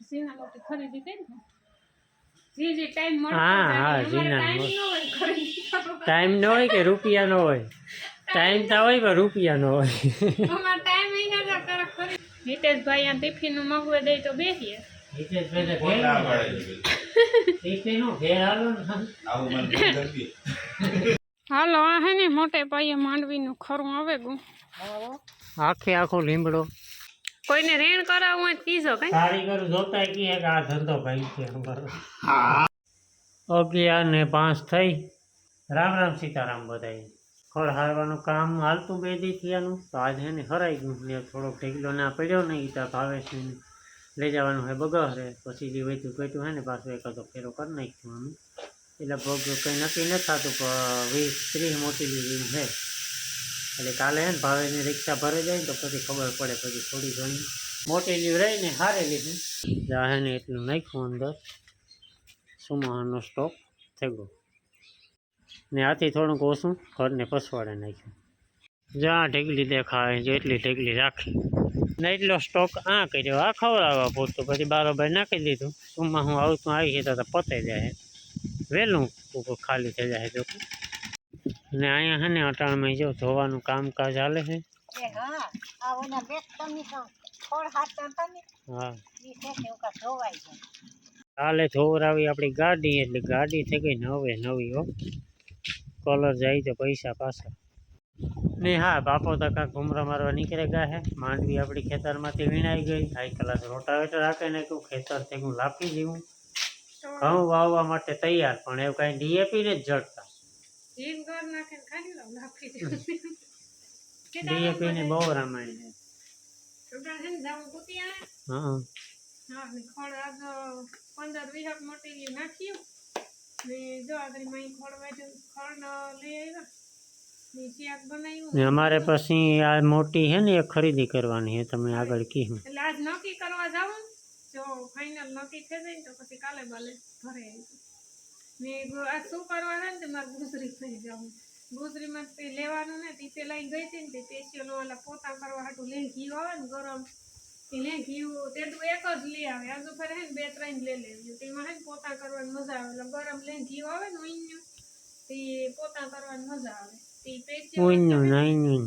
ઝીણા મોટી ખરીદી કરી જે ટાઈમ મળે હા ઝીણા ટાઈમ ન હોય કે રૂપિયા ન હોય ટાઈમ તો હોય પણ રૂપિયા ન હોય અમાર ટાઈમ અહીંયા કરે ખરી હિતેશભાઈ આ ટિફિન નું મગવે દે તો બેસીએ હાલો આ હે ને મોટે પાયે માંડવીનું ખરું આવે ગયું આખો લીમડો કોઈને રેણ કરાવવું હોય કીજો કઈ કારીગર જોતા કે આ ધંધો ભાઈ છે અમારો 11:05 થઈ રામ રામ સીતારામ બધાય ખોળ હારવાનું કામ હાલતું બે દી થયાનું તો આજે એને હરાઈ ગયું ને થોડોક ઢેગલો ના પડ્યો ને એ તો ભાવેશ લઈ જવાનું હોય બગહરે પછી જે વેચું પેટું હે ને પાછું એકાદો ફેરો કરી નાખ્યું અમે એટલે ભોગ કંઈ નક્કી ન થતું પણ 20-30 મોટી લીધી છે એટલે કાલે હે ને ભાવેશની રિક્ષા ભરે જાય ને તો પછી ખબર પડે પછી થોડી ઘણી મોટી લીવ રહીને હારે લીધી હે ને એટલું નાખ્યું અંદર સુમાનો સ્ટોક થઈ ગયો ને આથી થોડુંક ઓછું ઘરને પસવાડે નાખ્યું જ્યાં ઢેગલી દેખાય જેટલી ઢેગલી રાખી ને એટલો સ્ટોક આ કર્યો આ ખવડાવવા પૂરતું પછી બારોબાર નાખી દીધું સુમાં હું આવતું આવી છે તો પતાઈ જાય વહેલું ખાલી થઈ જાય તો ને અહીંયા છે ને અટાણમાં જો ધોવાનું કામકાજ હાલે છે હા કાલે ધોવરાવી આપણી ગાડી એટલે ગાડી થઈ ગઈ નવે નવી હો કલર જાય તો પૈસા પાછા ને હા બાપો તો કાંક ઘૂમરા મારવા નીકળે ગયા હે માંડવી આપણી ખેતરમાંથી વીણાઈ ગઈ હાઈ ક્લાસ રોટાવેટર રાખે ને કહું ખેતર થઈ હું લાપી જેવું ઘઉં વાવવા માટે તૈયાર પણ એવું કાંઈ ડીએપી ને જ જડતા ડીએપી ની બહુ રામાયણ હા 15-20 મોટી નાખ્યું જો આગળ માઈ ખોળ લઈ આવ્યા અમારે પછી આ મોટી હે ને એ ખરીદી કરવાની હે તમે આગળ કીધું એટલે આજ નક્કી કરવા જાવું જો ફાઇનલ નક્કી થઈ જાય તો પછી કાલે બાલે ઘરે આવી આ શું કરવાના ને મારે ગુજરી થઈ જવું ગુજરીમાં લેવાનું ને તે લઈ ગઈ હતી ને તે સ્પેશિયલ ઓલા પોતા કરવા હાટું લઈ ઘી આવે ને ગરમ એને ઘી તેટલું એક જ લઈ આવે આજુ ફરે હે ને 2-3 લઈ લેવું તેમાં હે ને પોતા કરવાની મજા આવે એટલે ગરમ લઈને ઘી આવે ને ઉઈન્યું તે પોતા કરવાની મજા આવે તે સ્પેશિયલ ઉઈન્યું નાઈન્યું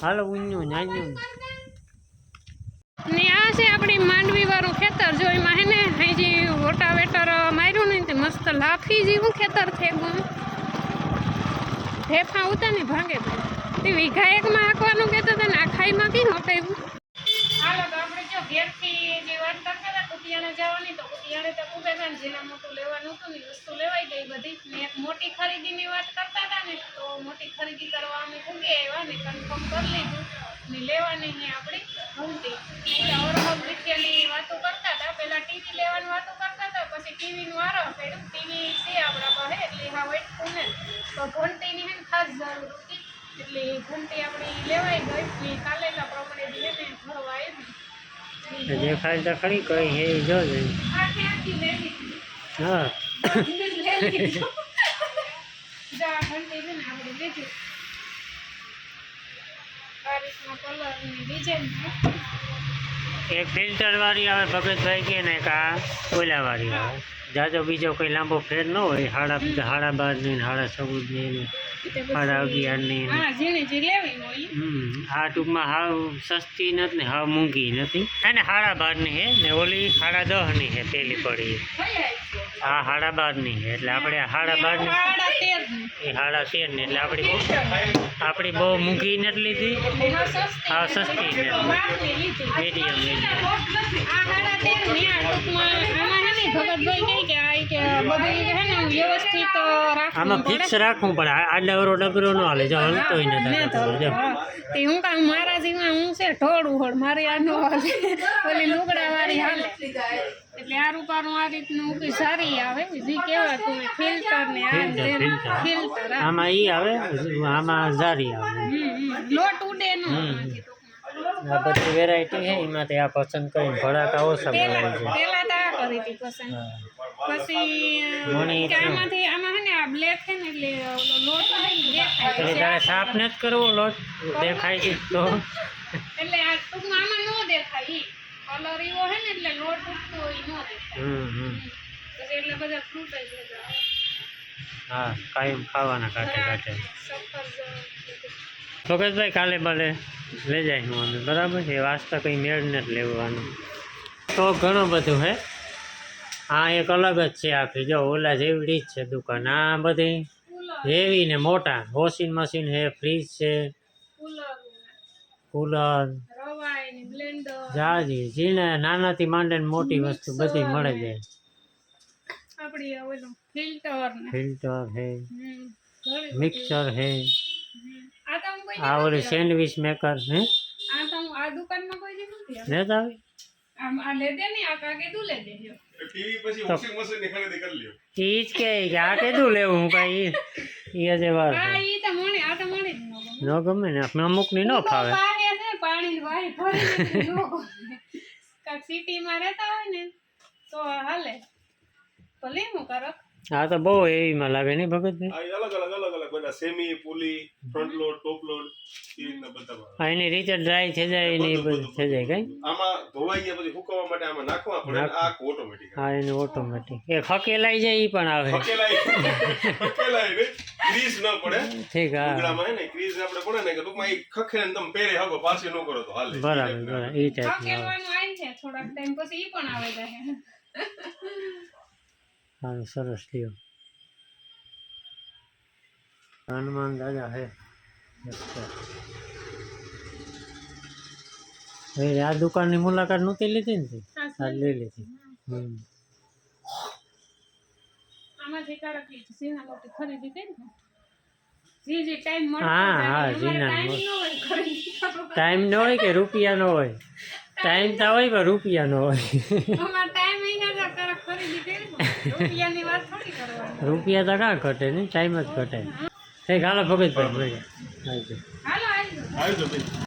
હાલો ઉઈન્યું નાઈન્યું ને આ છે આપણી માંડવી વાળું ખેતર જો એમાં હે ને હજી રોટાવેટર માર્યું ને તે મસ્ત લાફી જેવું ખેતર થઈ ગયું ફેફા ઉતા ને ભાંગે તે વીઘા એકમાં આંકવાનું કહેતા હતા ને આ ખાઈમાં કી હકાવ્યું હાલો તો આપણે જો ઘેરથી જે વાત કરતા હતા કુટિયાણે જવાની તો કુટિયાણે તો પૂગે છે ને જેના મોટું લેવાનું હતું ને વસ્તુ લેવાઈ ગઈ બધી ને એક મોટી ખરીદીની વાત કરતા હતા ને તો મોટી ખરીદી કરવા અમે પૂગે આવ્યા ને કન્ફર્મ કરી લીધું ને લેવાની ને આપણી ઘંટી એટલે ઓરહબ વિઠ્ઠલની વાતો કરતા હતા પહેલાં ટીવી લેવાની વાતો કરતા હતા પછી ટીવીનું આરો કર્યું ટીવી છે આપણા પાસે એટલે હા વેઠતું ને તો ઘંટીની હે ને ખાસ જરૂર હતી એટલે ઘંટી આપણી લેવાઈ ગઈ ને કાલેના પ્રમાણે બી એને ભરવા આવી દેખાય તો ખરી કઈ હે જોજે આખી લેવી હા જા ઘંટી છે ને આપણે લીધી બારીશનો કલર ની ડિઝાઇન એક ફિલ્ટર વાળી આવે ભગતભાઈ કે ને કા ઓલા વાળી આવે જાજો બીજો કોઈ લાંબો ફેર ન હોય 12.5 ની 14.5 ની 11.5 ની આ ટૂંકમાં હાવ સસ્તી નથી ને હાવ મૂંઘી નથી અને 12.5 ની હે ને ઓલી 10.5 ની હે પેલી પડી આ 12.5 ની હે એટલે આપણે 12.5 ની એ 13.5 ની એટલે આપણી બહુ મૂંઘી નથી લીધી હાવ સસ્તી મીડિયમ આમાં ફિક્સ રાખવું પડે આડવરો ડબરો ન હાલે જો હલતો નથી હું કામ મારા જીમાં હું છે ઢોળું હોળ મારી આ નો હાલે ઓલી લુગડા વાળી હાલે એટલે આ રૂપારું આ રીતનું કે સારી આવે જી કહેવાતું ફિલ્ટર ને આ ફિલ્ટર આમાં ઈ આવે આમાં જારી આવે લોટ ઉડે નો આ બધી વેરાયટી છે એમાંથી આ પસંદ કરીને ભડાકા ઓછા બનાવે છે પેલા તો આ કરી હતી પસંદ પછી મણી કે આમાંથી આમાં હે ને આ બ્લેક છે ને એટલે ઓલો લોટ હોય ને દેખાય એટલે પછી તારે સાફ નથી કરવો લોટ દેખાય છે તો એટલે આ ટૂંકમાં આમાં ન દેખાય ઈ કલર એવો હે ને એટલે લોટ ઉઠતો હોય ન દેખાય પછી એટલે બધા ફૂટાઈ જાય હા કાયમ ખાવાના કાંઠે કાંઠે સફરજન ફોકસભાઈ કાલે બાલે લઈ જાય હું અમે બરાબર છે વાસ્તા કંઈ મેળ નથી લેવાનું તો ઘણું બધું હે આ એક અલગ જ છે આખી જો ઓલા જેવડી જ છે દુકાન આ બધી હેવી ને મોટા વોશિંગ મશીન છે ફ્રીજ છે કુલર રવાઈ ને બ્લેન્ડર જાજી જીને નાનાથી માંડીને મોટી વસ્તુ બધી મળે જાય આપડી ઓલું ફિલ્ટર ને ફિલ્ટર હે ઘણી મિક્સર હે આ તો હું કોઈ આ ઓલી સેન્ડવિચ મેકર હે આ તો હું આ દુકાનમાં કોઈ દી નથી ને આવી આમ આ લે દે ને આ કાકે તું લે દેજો ટીવી પછી વોશિંગ મશીન ની ખરીદી કરી લ્યો. ઈ જ કે આ કીધું લેવું હું કઈ ઈ આજે વાર હા ઈ તો મને આ તો મને જ ન ગમે ન ગમે ને આપણે અમુક ની ન ફાવે પાણી છે પાણી વાહી ભરી ન ગમે કાક સિટીમાં રહેતા હોય ને તો હાલે તો લે હું કરક આ તો બહુ એવીમાં લાગે નહીં ભગતભાઈ આ અલગ અલગ બધા સેમી પુલી ફ્રન્ટ લોડ ટોપ લોડ એ રીતના બધા આ એની રીતે ડ્રાય થઈ જાય ને એ બધું થઈ જાય કઈ આમાં ધોવાઈ ગયા પછી સુકવવા માટે આમાં નાખવા પડે અને આ ઓટોમેટિક હા એને ઓટોમેટિક એ હકેલાઈ જાય એ પણ આવે હકેલાય ને ક્રીઝ ન પડે ઠીક હા ઉગડામાં હે ને ક્રીઝ આપણે પડે ને કે ટૂંકમાં એ ખખે ને તમે પહેરે હગો પાછી ન કરો તો હાલે બરાબર બરાબર એ ટાઈપનું આવે કેવાનું આવી છે થોડાક ટાઈમ પછી ઈ પણ આવે જાય સારું સરસ લ્યો હનુમાન દાદા હે હવે આ દુકાનની મુલાકાત નહોતી લીધી ને આ લઈ લીધી આમાંથી કારક ઝીણા લોટી ખરીદી કરી ને જે ટાઈમ મળે હા હા જીના ટાઈમ ન હોય ખરીદી કરવાનો. ટાઈમ ન હોય કે રૂપિયા ન હોય ટાઈમ તો હોય પણ રૂપિયા ન હોય અમાર ટાઈમ અહીંયા જ કારક ખરીદી કરી ને રૂપિયાની વાત થોડી કરવાની રૂપિયા તો કાં ઘટે ને ટાઈમ જ ઘટે થઈ હાલો ભગતભાઈ આવજો હાલો આવી આવી જો ભાઈ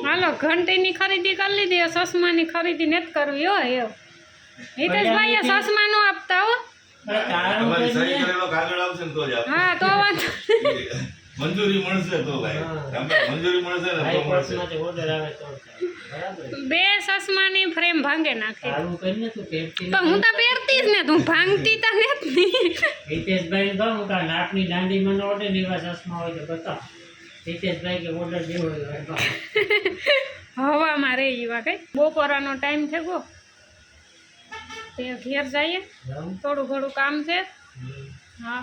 હાલો ઘંટીની ખરીદી કરી લીધી ચશ્માની ખરીદી નથી કરવી હો એવ હિતેશભાઈ ચશ્મા નો આપતા હો તમારી સહી કરેલો કાગળ આવશે ને તો જ હા તો વાંધો મંજૂરી મળશે તો ભાઈ મંજૂરી મળશે ને તો મળશે બે ચશ્માની ફ્રેમ ભાંગે નાખે સારું કરીને તું પહેરતી પણ હું તો પહેરતી જ ને તું ભાંગતી તો નથી હિતેશભાઈ કહું કે નાકની દાંડીમાં નો ઓર્ડર એવા ચશ્મા હોય તો બતાવ હિતેશભાઈ કે ઓર્ડર દેવો હોય હવામાં રહે એવા કઈ બપોરાનો ટાઈમ છે ગો તે ઘેર જઈએ થોડું ઘણું કામ છે હા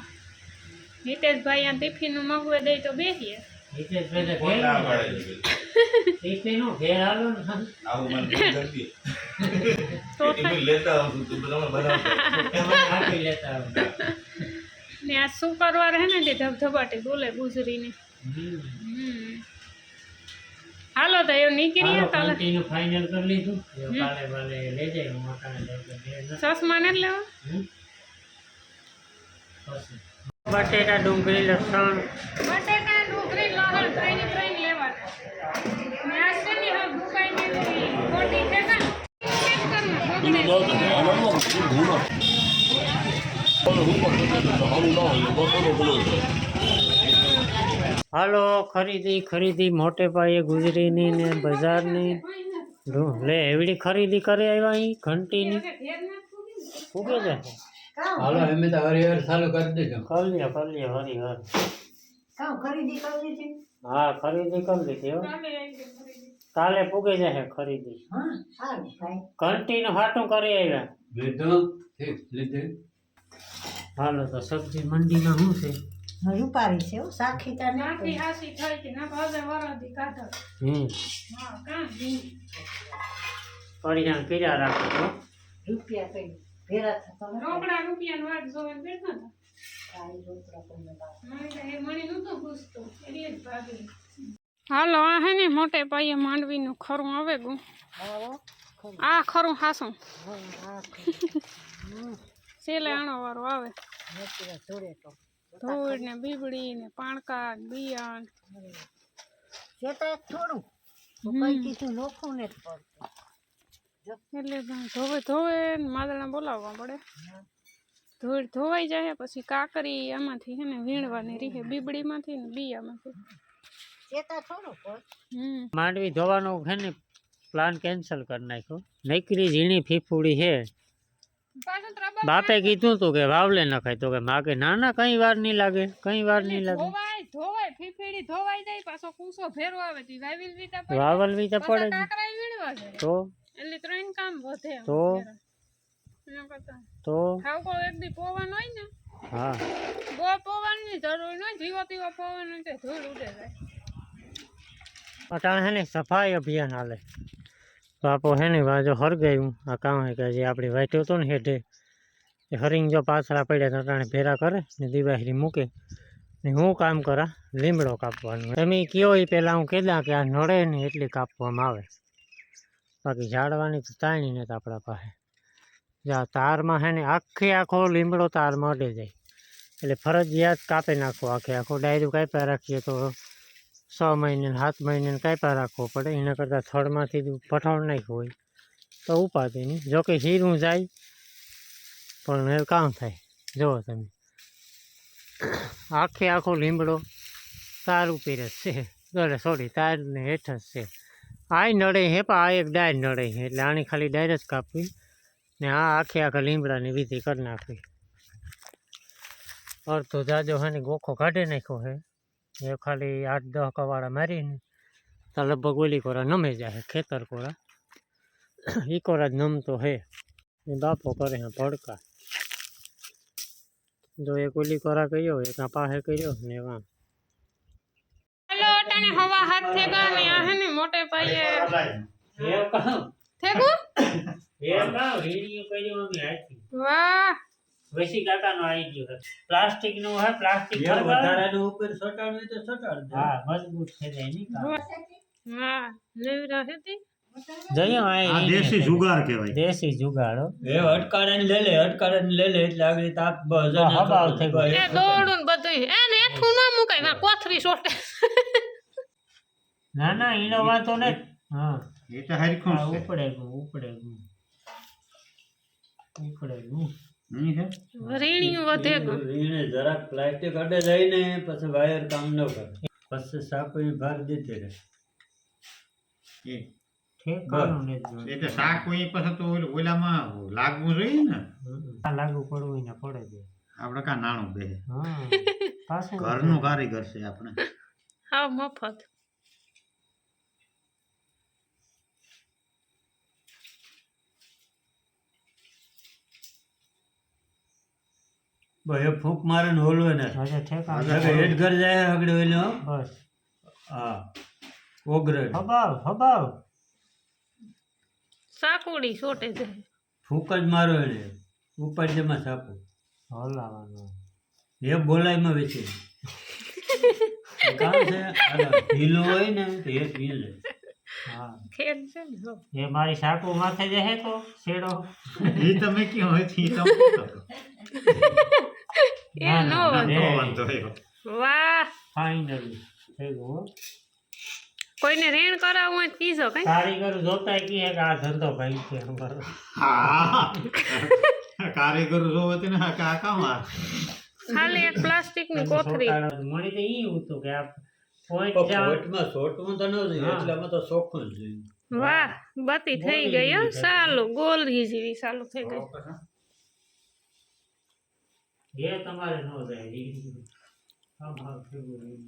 હિતેશભાઈ આ ટિફિનનું મગવે દઈ તો બેસીએ હિતેશભાઈ તો ઘેર ના પાડે ટિફિનનું ઘેર આલો ને આવું મને કરી તો દે લેતા આવશું તો તમે બનાવજો તમારે આપી લેતા આવો. ને આ શુક્રવાર હે ને તે ધબધબાટી બોલે ગુજરીને હાલો તો એવું નીકળીએ હાલો, કાલે કંટીનું ફાઇનલ કરી લીધું હવે કાલે વાલે લઈ જાય હું મકાને લઈ જાય ચશ્મા ને લેવા બટેટા ડુંગળી લસણ બટેટા ડુંગળી લસણ ત્રણે ત્રણ લેવાના ને આ છે ને હવે દુકાઈને ખોટી છે કાં હાલો ખરીદી મોટે પાયે ગુજરીની ને બજારની લે એવડી ખરીદી કરી આવ્યા અહીં ઘંટીની ઉગે જાય હાલો અમે તો હરિહર ચાલુ કરી દેજો કરી લ્યો હરિહર હા ખરીદી કરી લીધી હો કાલે પૂગે જશે ખરીદી ઘંટીનું હાટું કરી આવ્યા લીધું ઠીક લીધું હાલો તો સબ્જી મંડીમાં શું છે રૂપારી છે સાખીતા નાખી હાસી થઈ કે ના ભાવે વરાદી કાઢો હા કાં પરિણામ કર્યા રાખો છો રૂપિયા કઈ ભેરા થતો રોકડા રૂપિયાનો વાત જોવે બેઠા હતા હાલો આ હે ને મોટે પાયે માંડવીનું ખરું આવે ગયું આ ખરું હાસું સેલે આણો વાળું આવે ધૂળ ને બીબડી ને પાણકા બિયાણ થોડું કઈ કીધું લોખું ને જ પડતું. એટલે ધોવે ધોવે ને માદળા બોલાવવા પડે. ધૂળ ધોવાઈ જાય પછી કાકરી આમાંથી હે ને વીણવાની રીહે બીબડીમાંથી ને બીયામાંથી. ચેતા થોડું પડ. માંડવી ધોવાનો છે ને પ્લાન કેન્સલ કરી નાખ્યો. નકરી ઝીણી ફીફુડી છે. બાપે કીધું તું કે વાવલે નખાય તો કે માગે ના ના કઈ વાર નહીં લાગે, કઈ વાર નહીં લાગે. ધોવાય ફીફીડી ધોવાઈ જાય પાછો કૂસો ફેરવો આવે તી વાવલ વીતા પડે. વાવલવી તો પડે જ. કાકરાઈ વીણવા જાય તો એટલે ત્રણ કામ વધે. તો એના કરતા તો હાવકો એક દી પવન હોય ને હા બહુ પવનની જરૂર ન જીવો પીવો પવન હોય તો ધૂળ ઉડે જાય. અટાણે હે ને સફાઈ અભિયાન હાલે. બાપો હે ને બાજુ હરગાયું આ કામ હે કે જે આપણી વાટ્યો હતો ને હેઠે એ હરિંગ જો પાછળા પડ્યા તો અટાણે ભેરા કરે ને દિવાહરી મૂકે ને હું કામ કરા લીમડો કાપવાનું. તમે કયો એ પહેલાં હું કહેતા કે આ નડે ને એટલી કાપવામાં આવે, બાકી ઝાડવાની તો તાણી નથી આપણા પાસે. જા તારમાં હે ને આખો લીમડો તારમાં અડે જાય એટલે ફરજિયાત કાપી નાખવો. આખો ડાયરું કાપ્યા રાખીએ તો 6 મહિને 7 મહિને કાપ્યા રાખવો પડે. એના કરતાં થડમાંથી પઠાણ નાખ્યું હોય તો ઉપાધિ નહીં. જોકે હીરું જાય પણ એ કામ થાય. જુઓ તમે આખો લીમડો તાર ઉપર જ છે. ગળે સોરી તારને હેઠ જ છે. આ નડે હે પણ આ એક ડાયર નડે છે એટલે આની ખાલી ડાયર જ કાપવી ને આ આખા લીમડાની વિધિ કરી નાખવી. અડધો જાજો હે ને ગોખો કાઢી નાખ્યો છે એ ખાલી 8-10 કવાડા મારીને તો લગભગ ઓલી કોરા નમે જાય. ખેતર કોરા એ કોરા જ નમતો હે. એ બાપો કરે હે ભડકા. જો એક ઓલી કોરા કર્યો એક આ પાસે કર્યો ને એવા. હાલો અટાણે હવા હાથ થેગા ને આ હે ને મોટે પાયે થેગુ. વાહ વૈસી કાકાનો આવી ગયો છે. પ્લાસ્ટિકનું હે પ્લાસ્ટિક વધારાનું ઉપર સોટાડવું તો સોટાડ દે. હા મજબૂત થઈ જાય નહીં કામ. હા લેવી હતી જઈએ આ દેશી જુગાર કહેવાય. દેશી જુગાડો એ અટકાડાને લે લે એટલે આગળ તાપ હબાવ થઈ ગયો. એ દોડું ને બધું એને એઠું ના મુકાય ના કોથરી સોટે. ના ના એનો વાંધો નહીં. હા એ તો હરખું હા, છે. ઉપડે ગયું. નહીં છે? રીણિયું વધે ગયું. એને જરાક પ્લાસ્ટિક અડે જાય ને પછી વાયર કામ ન કરે પછી સાપી ભાર દેતી રહે. એ ઠેકાણું નથી જોયું. એ તો શાક કોઈ પછી તો ઓલામાં લાગવું જોઈએ ને. આ લાગુ પડવું ને પડે છે. આપણે કા નાણું બે હા પાછું ઘરનું કારીગર છે આપણે. હા મફત. ભાઈ ફૂંક મારે ને હોલવે ને હજે ઠેકાણું હેઠ ઘર જાય આગળ ઓલો બસ હા ઓગરેડ હબાવ સાકુડી સોટે જાય. ફૂંક જ મારો એને ઉપર જેમાં સાપો હલાવાનું. એ બોલાયમાં વેચે કામ છે ઢીલો હોય ને તો એ પી લે. હા ખેડ છે ને હો. એ મારી સાકુ માથે જશે તો શેડો. એ તમે ક્યાં હોય છે? એ નો વધે. વાંધો એવો. વાહ ફાઇનલી થઈ ગયું હો. કોઈને ऋण કરાવવું હોય તો કીજો કઈ. કારીગર જોતાય કહે કે આ ધંધો ભાઈ છે અમારો. હા કારીગર જોવો તેને આ કામ આ ખાલી એક પ્લાસ્ટિકની કોથરી. મળી તો ઈ હતું કે આ પોઈન્ટ જ્યાં પોઈન્ટમાં શોર્ટમાં તો ન જોઈએ એટલામાં તો ચોખ્ખું જ જોઈએ. વાહ બતી થઈ ગઈ હો. સાલું ગોલરી જેવી ચાલુ થઈ ગઈ. એ તમારે ન જાય. આમ હાવ થયું.